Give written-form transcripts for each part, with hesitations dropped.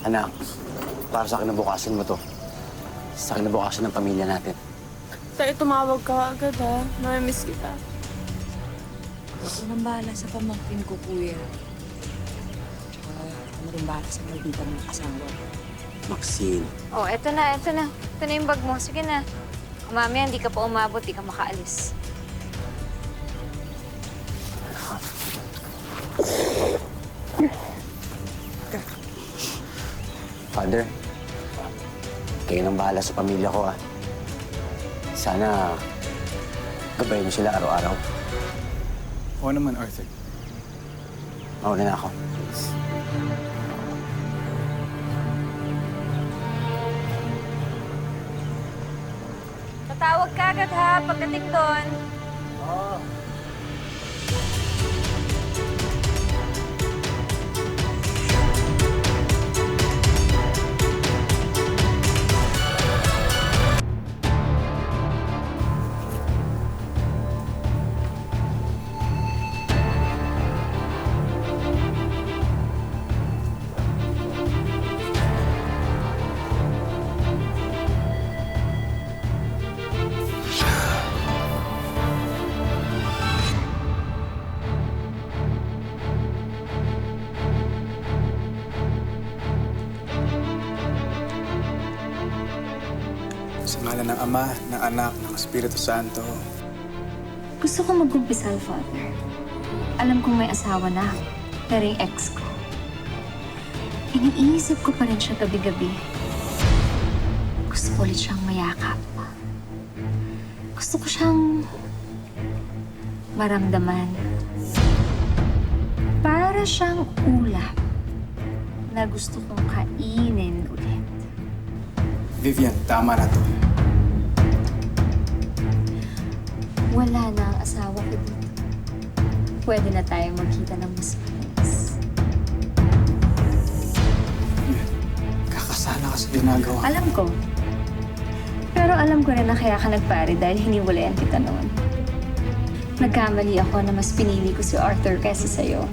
Anak, para sa kinabukasan mo to. Sa kinabukasan ng pamilya natin. Tayo, tumawag ka agad ha. Namimiss kita. Ako nang bahala sa pamangkin ko, kuya. Tsaka ako rin bahala sa maldita ng asawa. Maxine. Oh, eto na, eto na. Ito na yung bag mo. Sige na. Kung mamaya hindi ka pa umabot, di ka makaalis. Father, kayo nang bahala sa pamilya ko, ah. Sana gabayan niyo sila araw-araw. Oo naman, Arthur. Mauna na ako. Tatawag ka agad ha, pagdating doon. Sa ngalan ng Ama, ng Anak, ng Espiritu Santo. Gusto ko mag-umpisal, Father. Alam kong may asawa na ako, pero yung ex ko. Iniisip ko pa rin siya gabi-gabi. Gusto ko ulit siyang mayakap. Gusto ko siyang maramdaman. Para siyang ulam na gusto kong kainin ulit. Vivian, tama na to. Wala na ang asawa ko dito. Pwede na tayong magkita ng mas mabilis. Kakasala ka sa ginagawa. Alam ko. Pero alam ko rin na kaya ka nagpare dahil hiniwalayan kita noon. Nagkamali ako na mas pinili ko si Arthur kaysa sa'yo.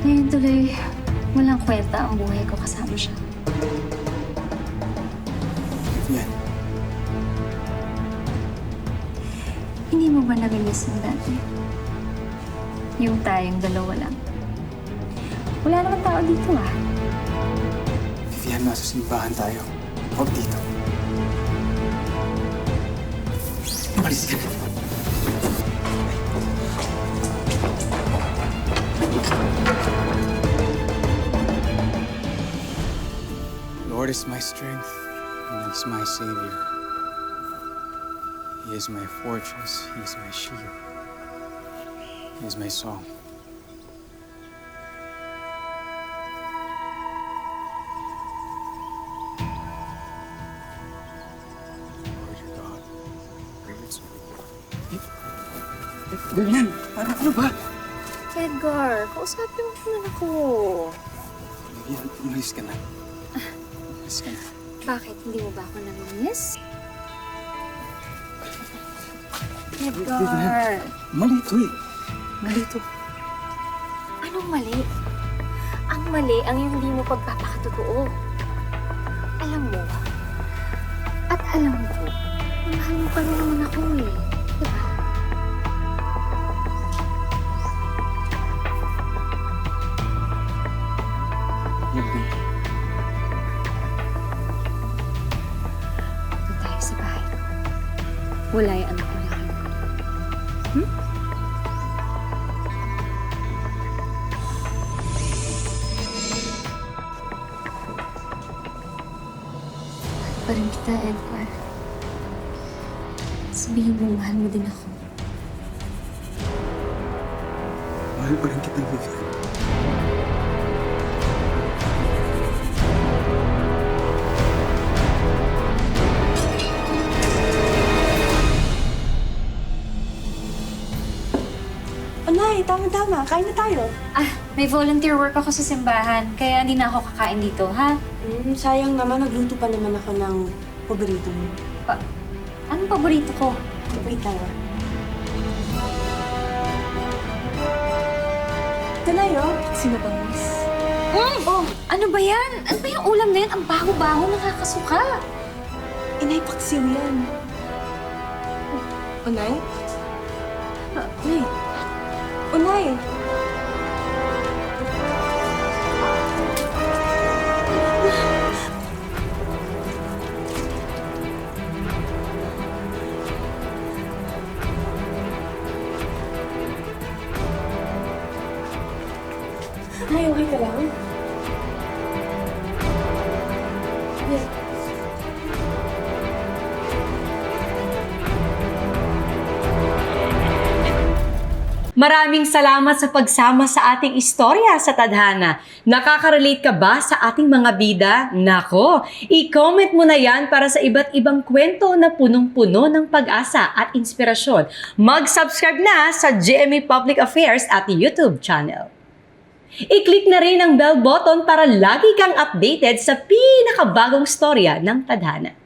Ngayon tuloy, walang kwenta ang buhay ko kasama siya. Vivian, Hindi mo ba namimiss mo dati? Yung tayong dalawa lang. Wala naman tao dito ah. Vivian, nasa simbahan tayo. Huwag dito. Malis ka. Lord is my strength, and He's my Savior. He is my fortress, He is my shield. He is my song. Lord your God, great. Ganyan, ano ba? Edgar, kausapin mo naman ako. Vivian, umalis ka na. Umalis ka na. Bakit? Hindi mo ba ako namimiss? Edgar! Mali ito eh. Mali ito. Anong mali? Ang mali ang yung hindi mo pagpapakatotoo. Alam mo, at alam ko, mahal mo pa rin naman ako eh. Diba? Hindi. Doon tayo sa bahay ko. Wala yung anak ko na kayo. Hmm? Mahal pa rin kita, Edgar. Sabihin mo, mahal mo din ako. Mahal pa rin kita, Vivian. Anay, tama-tama. Kain na tayo. Ah, may volunteer work ako sa simbahan, kaya hindi na ako kakain dito, ha? Sayang naman. Nagluto pa naman ako ng paborito mo. Anong paborito ko? Wait tayo. Ito na yun. Sino ba, miss? Oh, ano ba yan? Ano ba yung ulam na yan? Ang baho-baho, nakakasuka. Inay, paksiw yan. Unay? Unay? Unay? Ay, okay ka lang? Maraming salamat sa pagsama sa ating istorya sa Tadhana. Nakaka-relate ka ba sa ating mga bida? Nako, i-comment mo na yan para sa iba't ibang kwento na punong-puno ng pag-asa at inspirasyon. Mag-subscribe na sa GMA Public Affairs at YouTube channel. I-click na rin ang bell button para lagi kang updated sa pinakabagong storya ng Tadhana.